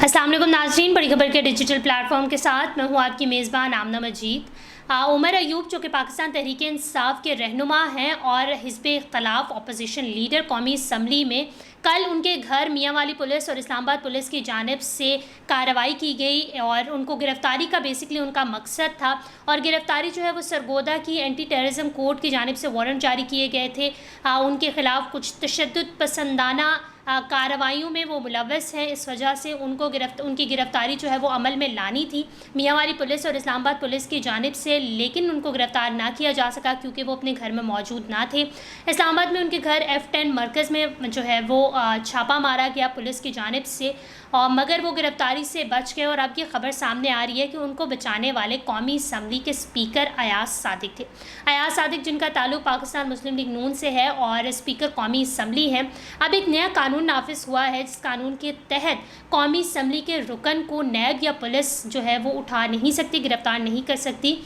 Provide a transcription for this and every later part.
अस्सलाम वालेकुम नाज़रीन, बड़ी खबर के डिजिटल प्लेटफॉर्म के साथ मैं हूँ आपकी मेज़बान आमना मजीद। उमर अयूब जो कि पाकिस्तान तहरीक इंसाफ के रहनुमा हैं और हिज़्ब इख्तलाफ अपोजिशन लीडर कौमी असम्बली में कल उनके घर मियाँ वाली पुलिस और इस्लामाबाद पुलिस की जानिब से कार्रवाई की गई और उनको गिरफ़्तारी का बेसिकली उनका मकसद था। और गिरफ़्तारी जो है वो सरगोदा की एंटी टेररिज्म कोर्ट की जानिब से वारंट जारी किए गए थे। उनके ख़िलाफ़ कुछ तशद्दुद पसंदाना कार्रवाइयों में वो मुलव्वस हैं, इस वजह से उनकी गिरफ़्तारी जो है वो अमल में लानी थी मियाँ वाली पुलिस और इस्लामाबाद पुलिस की जानिब से, लेकिन उनको गिरफ़्तार ना किया जा सका क्योंकि वो अपने घर में मौजूद ना थे। इस्लामाबाद में उनके घर F10 मरकज़ में जो है वो छापा मारा गया पुलिस की जानिब से, और मगर वो गिरफ़्तारी से बच गए। और अब ये ख़बर सामने आ रही है कि उनको बचाने वाले कौमी असम्बली के स्पीकर अयाज सादिक थे। अयाज सादिक जिनका ताल्लुक़ पाकिस्तान मुस्लिम लीग नून से है और स्पीकर कौमी असम्बली हैं। अब एक नया कानून नाफिज हुआ है जिस कानून के तहत कौमी असम्बली के रुकन को नैब या पुलिस जो है वो उठा नहीं सकती, गिरफ़्तार नहीं कर सकती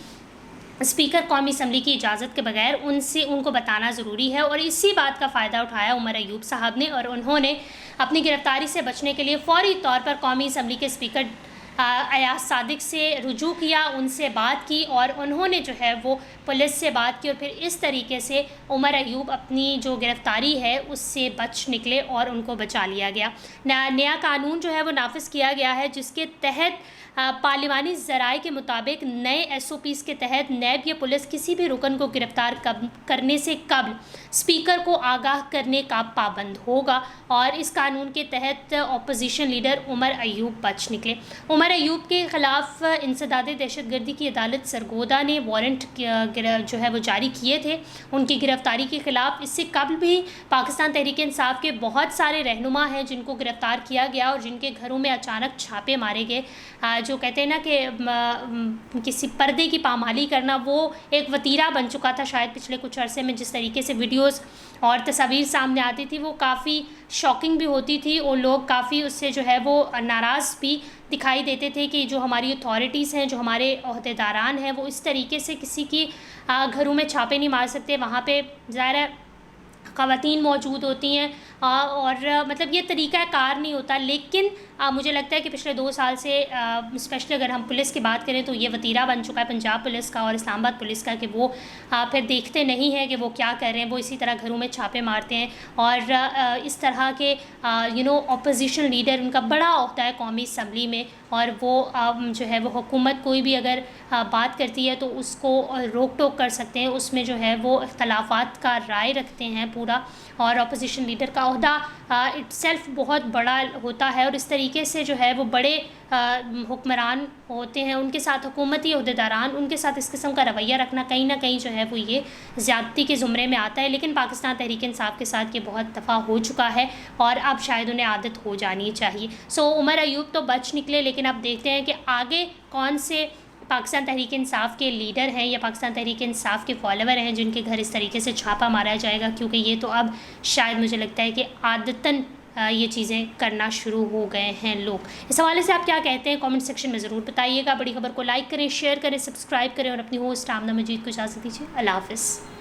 स्पीकर कौमी असम्बली की इजाज़त के बगैर। उनको बताना ज़रूरी है और इसी बात का फ़ायदा उठाया उमर अयूब साहब ने और उन्होंने अपनी गिरफ़्तारी से बचने के लिए फ़ौरी तौर पर कौमी असम्बली के स्पीकर अयाज सादिक से रुजू किया, उनसे बात की और उन्होंने जो है वो पुलिस से बात की और फिर इस तरीके से उमर अयूब अपनी जो गिरफ़्तारी है उससे बच निकले और उनको बचा लिया गया। नया कानून जो है वो नाफिज किया गया है जिसके तहत पार्लिमानी ज़राए के मुताबिक नए SOPs के तहत नैब या पुलिस किसी भी रुकन को गिरफ़्तार करने से कबल स्पीकर को आगाह करने का पाबंद होगा। और इस कानून के तहत अपोजिशन लीडर उमर अयूब बच निकले। उमर अयूब के ख़िलाफ़ इंसदाद दहशतगर्दी की अदालत सरगोदा ने वारंट जो है वो जारी किए थे उनकी गिरफ़्तारी के ख़िलाफ़। इससे कबल भी पाकिस्तान तहरीक इंसाफ के बहुत सारे रहनुमा हैं जिनको गिरफ़्तार किया गया और जिनके घरों में अचानक छापे मारे गए। जो कहते हैं ना कि किसी पर्दे की पामाली करना, वो एक वतीरा बन चुका था शायद पिछले कुछ अरसे में। जिस तरीके से वीडियोस और तस्वीर सामने आती थी वो काफ़ी शॉकिंग भी होती थी और लोग काफ़ी उससे जो है वो नाराज़ भी दिखाई देते थे कि जो हमारी अथॉरिटीज़ हैं, जो हमारे ओहदेदारान हैं, वो इस तरीके से किसी की घरों में छापे नहीं मार सकते। वहाँ पे ज़ाहिर है ख़वातीन मौजूद होती हैं और मतलब ये तरीक़ा कार नहीं होता। लेकिन मुझे लगता है कि पिछले 2 साल से स्पेशली अगर हम पुलिस की बात करें तो ये वतीरा बन चुका है पंजाब पुलिस का और इस्लामाबाद पुलिस का कि वो फिर देखते नहीं हैं कि वो क्या कर रहे हैं, वो इसी तरह घरों में छापे मारते हैं। और इस तरह के अपोजिशन लीडर, उनका बड़ा ओहदा है कौमी असम्बली में और वो जो है वो हुकूमत कोई भी अगर बात करती है तो उसको रोक टोक कर सकते हैं, उसमें जो है वो इख्तलाफात का राय रखते हैं पूरा। और अपोजिशन लीडर का ओहदा इटसेल्फ बहुत बड़ा होता है और इस तरीके से जो है वो बड़े हुक्मरान होते हैं, उनके साथ हुकूमती ओहदेदारान, उनके साथ इस किस्म का रवैया रखना कहीं ना कहीं जो है वो ये ज़्यादती के ज़ुमरे में आता है। लेकिन पाकिस्तान तहरीक इंसाफ के साथ ये बहुत दफ़ा हो चुका है और अब शायद उन्हें आदत हो जानी चाहिए। सो उमर अयूब तो बच निकले, लेकिन अब देखते हैं कि आगे कौन से पाकिस्तान तहरीक इंसाफ के लीडर हैं या पाकिस्तान तहरीक इंसाफ के फॉलोवर हैं जिनके घर इस तरीके से छापा मारा जाएगा, क्योंकि ये तो अब शायद मुझे लगता है कि आदतन ये चीज़ें करना शुरू हो गए हैं लोग। इस हवाले से आप क्या कहते हैं कमेंट सेक्शन में ज़रूर बताइएगा। बड़ी खबर को लाइक करें, शेयर करें, सब्सक्राइब करें और अपनी होस्ट आमना मजीद को इजाज़त दीजिए। अल्लाह हाफ़िज़।